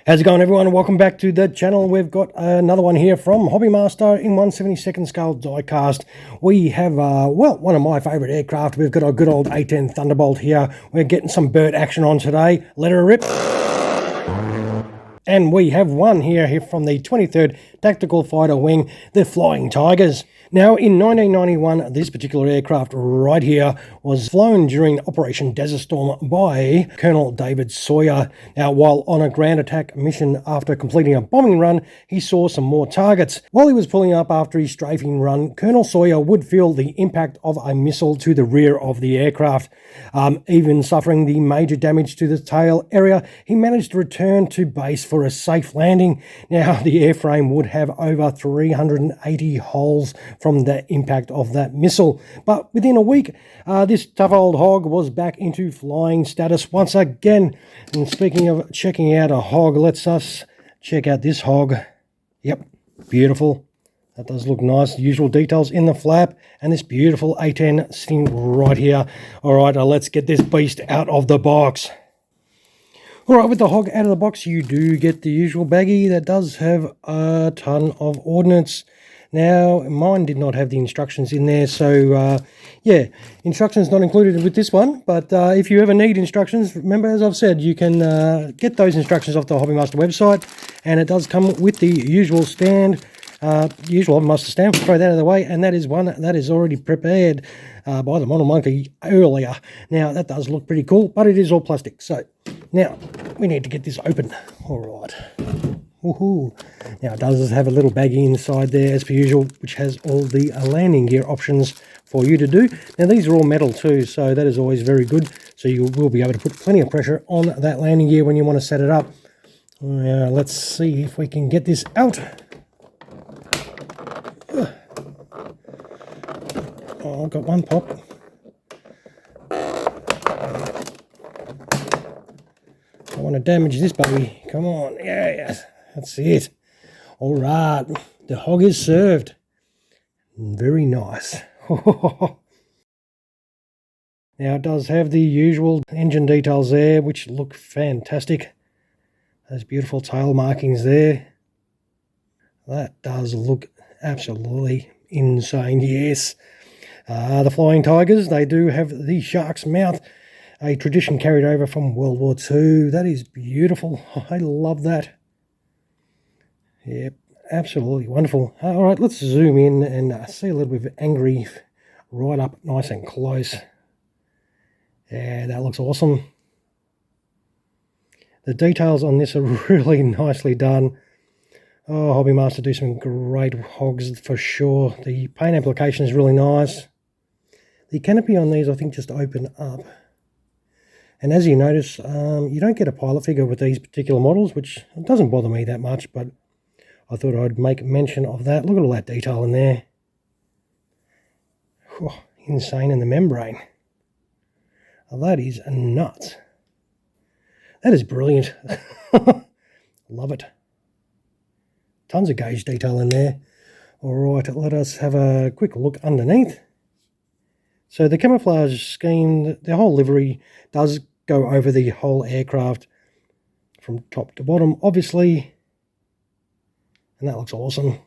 How's it going, everyone? Welcome back to the channel. We've got another one here from Hobbymaster in 1/72nd scale diecast. We have, well, one of my favourite aircraft. We've got a good old A-10 Thunderbolt here. We're getting some bird action on today. Let her rip. And we have one here from the 23rd Tactical Fighter Wing, the Flying Tigers. Now, in 1991, this particular aircraft right here was flown during Operation Desert Storm by Colonel David Sawyer. Now, while on a ground attack mission after completing a bombing run, he saw some more targets. While he was pulling up after his strafing run, Colonel Sawyer would feel the impact of a missile to the rear of the aircraft. Even suffering the major damage to the tail area, he managed to return to base for a safe landing. Now, the airframe would have over 380 holes from the impact of that missile. But within a week, this tough old hog was back into flying status once again. And speaking of checking out a hog, let's us check out this hog. Yep, beautiful. That does look nice. The usual details in the flap and this beautiful A-10 sitting right here. All right, let's get this beast out of the box. All right, with the hog out of the box, you do get the usual baggie that does have a ton of ordnance. Now, mine did not have the instructions in there, so yeah, instructions not included with this one, but if you ever need instructions, remember, as I've said, you can get those instructions off the Hobbymaster website, and it does come with the usual stand, usual Hobbymaster stand. Throw that out of the way, and that is one that is already prepared by the Model Monkey earlier. Now, that does look pretty cool, but it is all plastic, so now we need to get this open. All right. Woohoo. Now it does have a little baggie inside there as per usual, which has all the landing gear options for you to do. Now these are all metal too, so that is always very good. So you will be able to put plenty of pressure on that landing gear when you want to set it up. Let's see if we can get this out. Oh, I've got one pop. I want to damage this baby. Come on. Yes. That's it. All right. The hog is served. Very nice. Now it does have the usual engine details there, which look fantastic. Those beautiful tail markings there. That does look absolutely insane, yes. The Flying Tigers, they do have the shark's mouth, a tradition carried over from World War II. That is beautiful. I love that. Yep, absolutely wonderful. All right, let's zoom in and see a little bit of angry right up nice and close. Yeah, that looks awesome. The details on this are really nicely done. Oh, Hobbymaster do some great hogs for sure. The paint application is really nice. The canopy on these, I think, just open up. And as you notice, you don't get a pilot figure with these particular models, which doesn't bother me that much, but I thought I'd make mention of that. Look at all that detail in there. Whew, insane in the membrane. Oh, that is nuts. That is brilliant. Love it. Tons of gauge detail in there. All right, let us have a quick look underneath. So the camouflage scheme, the whole livery does go over the whole aircraft from top to bottom, obviously. And that looks awesome.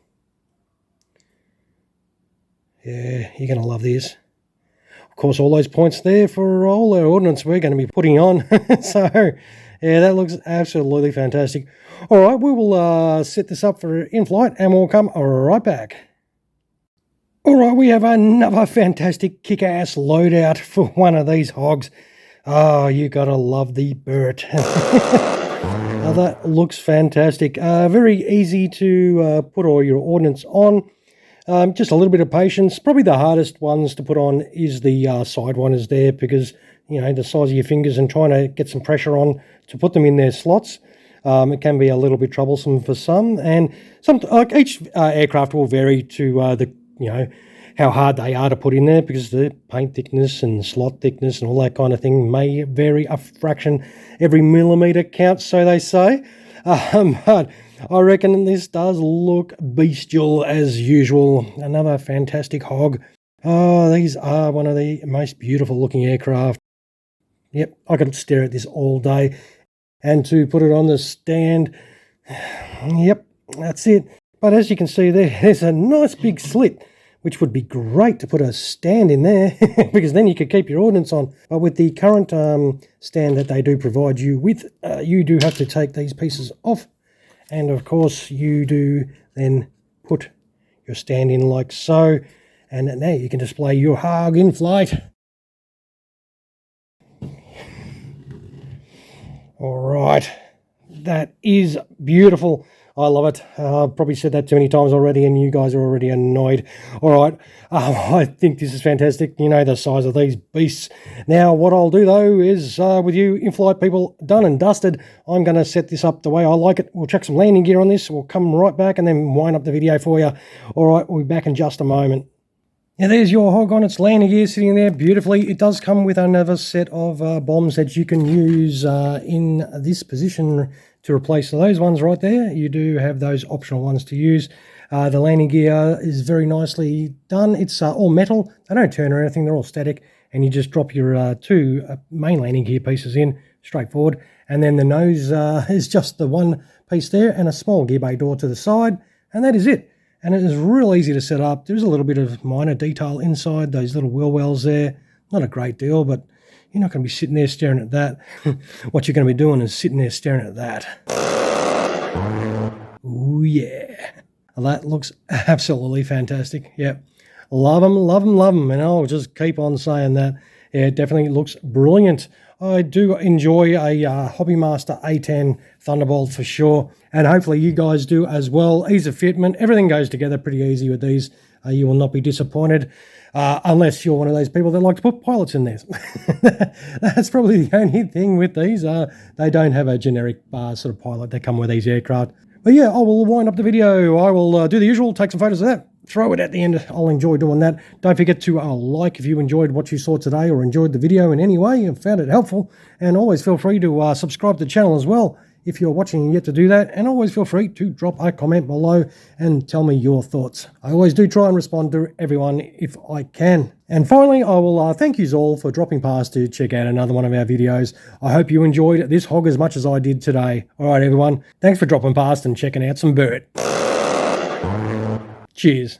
Yeah, you're going to love this. Of course, all those points there for all our ordnance we're going to be putting on. So, yeah, that looks absolutely fantastic. All right, we will set this up for in-flight and we'll come right back. All right, we have another fantastic kick-ass loadout for one of these hogs. Oh, you got to love the Burt. That looks fantastic. Very easy to put all your ordnance on. Just a little bit of patience. Probably the hardest ones to put on is the sidewinders there because, you know, the size of your fingers and trying to get some pressure on to put them in their slots. It can be a little bit troublesome for some. And some, like each aircraft will vary to you know, how hard they are to put in there because the paint thickness and slot thickness and all that kind of thing may vary a fraction. Every millimetre counts, so they say. But I reckon this does look bestial as usual. Another fantastic hog. Oh, these are one of the most beautiful looking aircraft. Yep, I could stare at this all day. and to put it on the stand. Yep, that's it. But as you can see there's a nice big slit, which would be great to put a stand in there because then you could keep your ordnance on. But with the current stand that they do provide you with, you do have to take these pieces off. And of course you do then put your stand in like so. And now you can display your hog in flight. All right, that is beautiful. I love it. I've probably said that too many times already and you guys are already annoyed. All right, I think this is fantastic. You know the size of these beasts. Now what I'll do though is with you in-flight people done and dusted, I'm going to set this up the way I like it. We'll check some landing gear on this. We'll come right back and then wind up the video for you. All right, we'll be back in just a moment. Now there's your hog on its landing gear sitting there beautifully. It does come with another set of bombs that you can use in this position to replace those ones right there. You do have those optional ones to use. The landing gear is very nicely done. It's all metal. They don't turn or anything. They're all static. And you just drop your two main landing gear pieces in straight forward. And then the nose is just the one piece there and a small gear bay door to the side. And that is it. And it is real easy to set up. There's a little bit of minor detail inside, those little wheel wells there. Not a great deal, but you're not going to be sitting there staring at that. What you're going to be doing is sitting there staring at that. Ooh, yeah. Well, that looks absolutely fantastic. Yep. Love them, love them, love them. And I'll just keep on saying that. Yeah, it definitely looks brilliant. I do enjoy a Hobbymaster A-10 Thunderbolt for sure, and hopefully you guys do as well. Ease of fitment, everything goes together pretty easy with these. You will not be disappointed, unless you're one of those people that like to put pilots in there. That's probably the only thing with these. They don't have a generic sort of pilot that come with these aircraft. But yeah, I will wind up the video. I will do the usual, take some photos of that, throw it at the end. I'll enjoy doing that. Don't forget to like if you enjoyed what you saw today or enjoyed the video in any way and found it helpful. And always feel free to subscribe to the channel as well if you're watching and yet to do that. And always feel free to drop a comment below and tell me your thoughts. I always do try and respond to everyone if I can. And finally, I will thank you all for dropping past to check out another one of our videos. I hope you enjoyed this hog as much as I did today. All right, everyone. Thanks for dropping past and checking out some bird. Cheers.